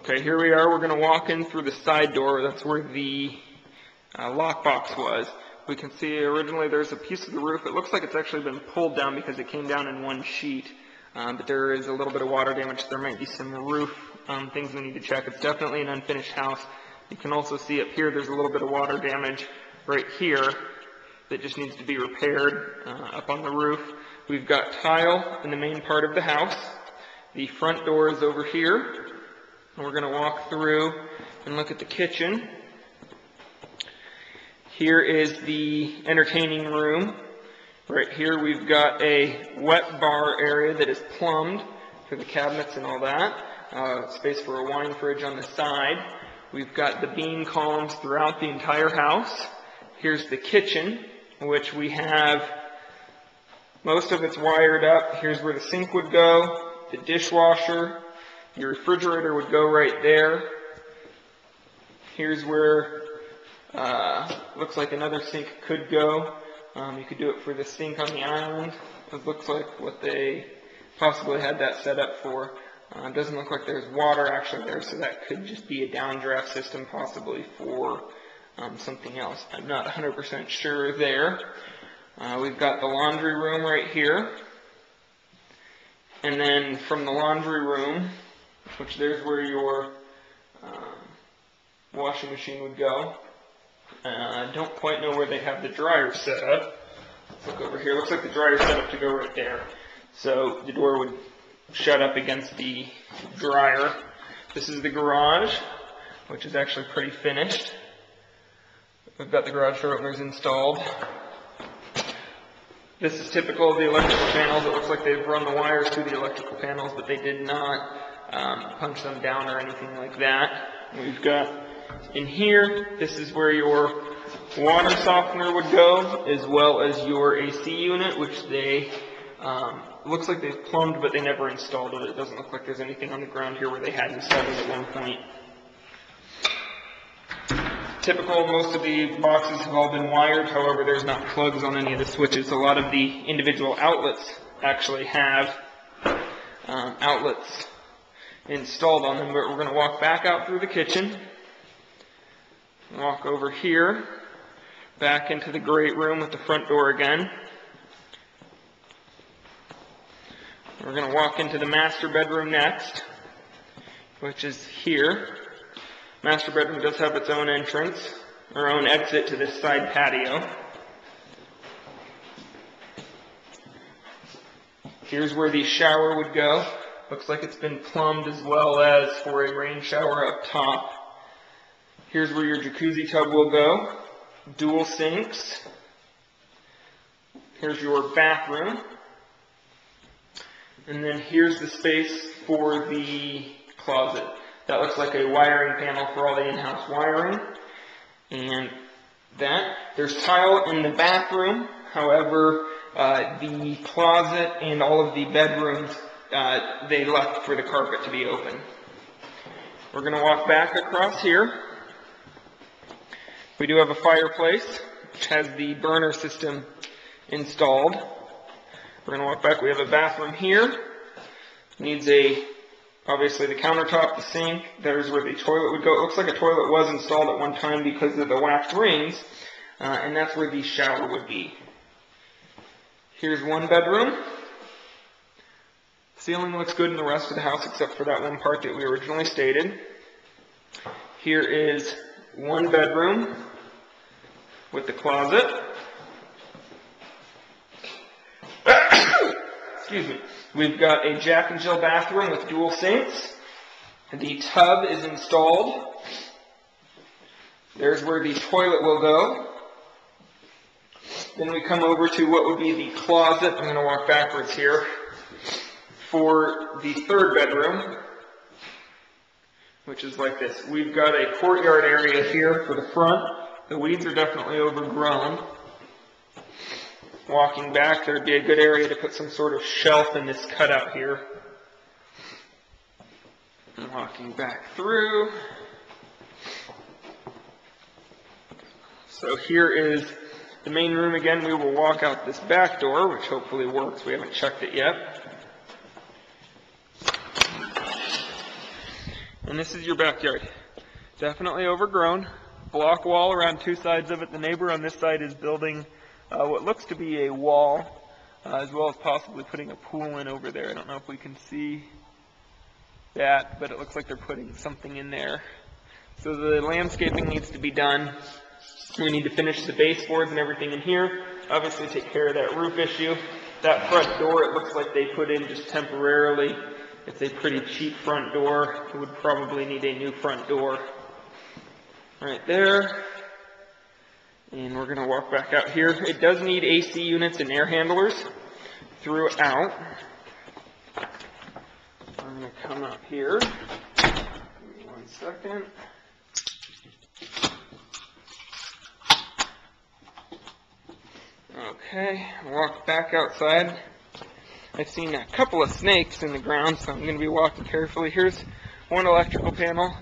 Okay, here we are. We're going to walk in through the side door. That's where the lockbox was. We can see originally there's a piece of the roof. It looks like it's actually been pulled down because it came down in one sheet. But there is a little bit of water damage. There might be some roof things we need to check. It's definitely an unfinished house. You can also see up here there's a little bit of water damage right here that just needs to be repaired up on the roof. We've got tile in the main part of the house. The front door is over here. And we're going to walk through and look at the kitchen. Here is the entertaining room. Right here we've got a wet bar area that is plumbed for the cabinets and all that. Space for a wine fridge on the side. We've got the beam columns throughout the entire house. Here's the kitchen, which we have most of it's wired up. Here's where the sink would go, the dishwasher. Your refrigerator would go right there. Here's where looks like another sink could go. You could do it for the sink on the island. It looks like what they possibly had that set up for. It doesn't look like there's water actually there, so that could just be a downdraft system possibly for something else. I'm not 100% sure there. We've got the laundry room right here. And then from the laundry room, which there's where your washing machine would go. I don't quite know where they have the dryer set up. Let's look over here. Looks like the dryer's set up to go right there. So the door would shut up against the dryer. This is the garage, which is actually pretty finished. We've got the garage door openers installed. This is typical of the electrical panels. It looks like they've run the wires through the electrical panels, but they did not punch them down or anything like that. We've got in here, this is where your water softener would go, as well as your AC unit, which they looks like they've plumbed, but they never installed it. It doesn't look like there's anything on the ground here where they had installed it at one point. Typical, most of the boxes have all been wired. However, there's not plugs on any of the switches. A lot of the individual outlets actually have outlets installed on them, but we're going to walk back out through the kitchen, walk over here, back into the great room with the front door again. We're going to walk into the master bedroom next, which is here. Master bedroom does have its own entrance, or own exit to this side patio. Here's where the shower would go. Looks like it's been plumbed as well as for a rain shower up top. Here's where your jacuzzi tub will go. Dual sinks. Here's your bathroom. And then here's the space for the closet. That looks like a wiring panel for all the in-house wiring. And there's tile in the bathroom. However, the closet and all of the bedrooms, they left for the carpet to be open. We're going to walk back across here. We do have a fireplace, which has the burner system installed. We're going to walk back. We have a bathroom here. Needs obviously the countertop, the sink. There's where the toilet would go. It looks like a toilet was installed at one time because of the wax rings, and that's where the shower would be. Here's one bedroom. Ceiling looks good in the rest of the house except for that one part that we originally stated. Here is one bedroom with the closet. Excuse me. We've got a Jack and Jill bathroom with dual sinks. The tub is installed. There's where the toilet will go. Then we come over to what would be the closet. I'm going to walk backwards here. For the third bedroom, which is like this. We've got a courtyard area here for the front. The weeds are definitely overgrown. Walking back, there would be a good area to put some sort of shelf in this cutout here. And walking back through. So here is the main room again. We will walk out this back door, which hopefully works. We haven't checked it yet. And this is your backyard. Definitely overgrown. Block wall around two sides of it. The neighbor on this side is building what looks to be a wall, as well as possibly putting a pool in over there. I don't know if we can see that, but it looks like they're putting something in there. So the landscaping needs to be done. We need to finish the baseboards and everything in here. Obviously take care of that roof issue. That front door, it looks like they put in just temporarily. It's a pretty cheap front door. It would probably need a new front door. Right there. And we're going to walk back out here. It does need AC units and air handlers throughout. I'm going to come out here. Give me 1 second. Okay, walk back outside. I've seen a couple of snakes in the ground, so I'm going to be walking carefully. Here's one electrical panel.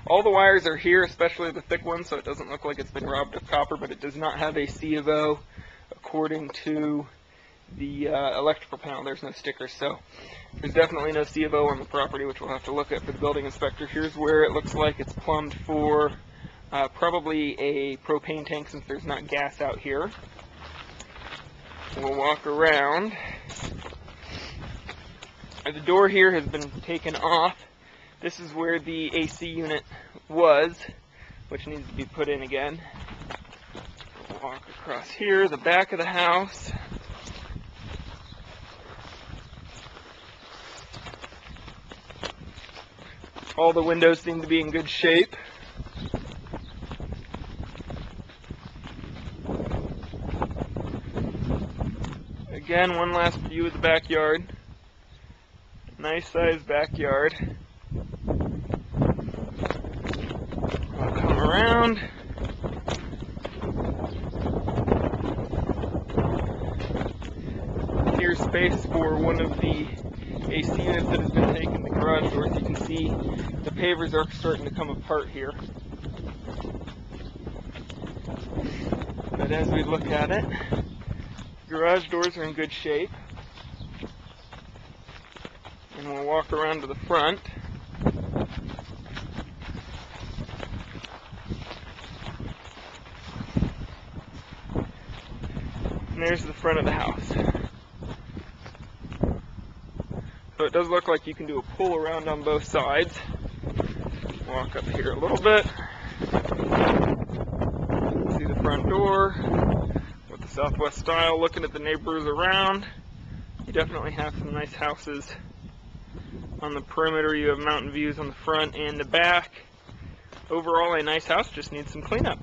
All the wires are here, especially the thick ones, so it doesn't look like it's been robbed of copper, but it does not have a C of O according to the electrical panel. There's no sticker, so there's definitely no C of O on the property, which we'll have to look at for the building inspector. Here's where it looks like it's plumbed for probably a propane tank, since there's not gas out here. We'll walk around. The door here has been taken off. This is where the AC unit was, which needs to be put in again. Walk across here, the back of the house. All the windows seem to be in good shape. Again, one last view of the backyard. Nice sized backyard. I'll come around. Here's space for one of the AC units that has been taken, the garage doors. You can see the pavers are starting to come apart here. But as we look at it, garage doors are in good shape. And we'll walk around to the front. And there's the front of the house. So it does look like you can do a pull around on both sides. Walk up here a little bit. See the front door with the Southwest style. Looking at the neighbors around, you definitely have some nice houses on the perimeter. You have mountain views on the front and the back. Overall, a nice house, just needs some cleanup.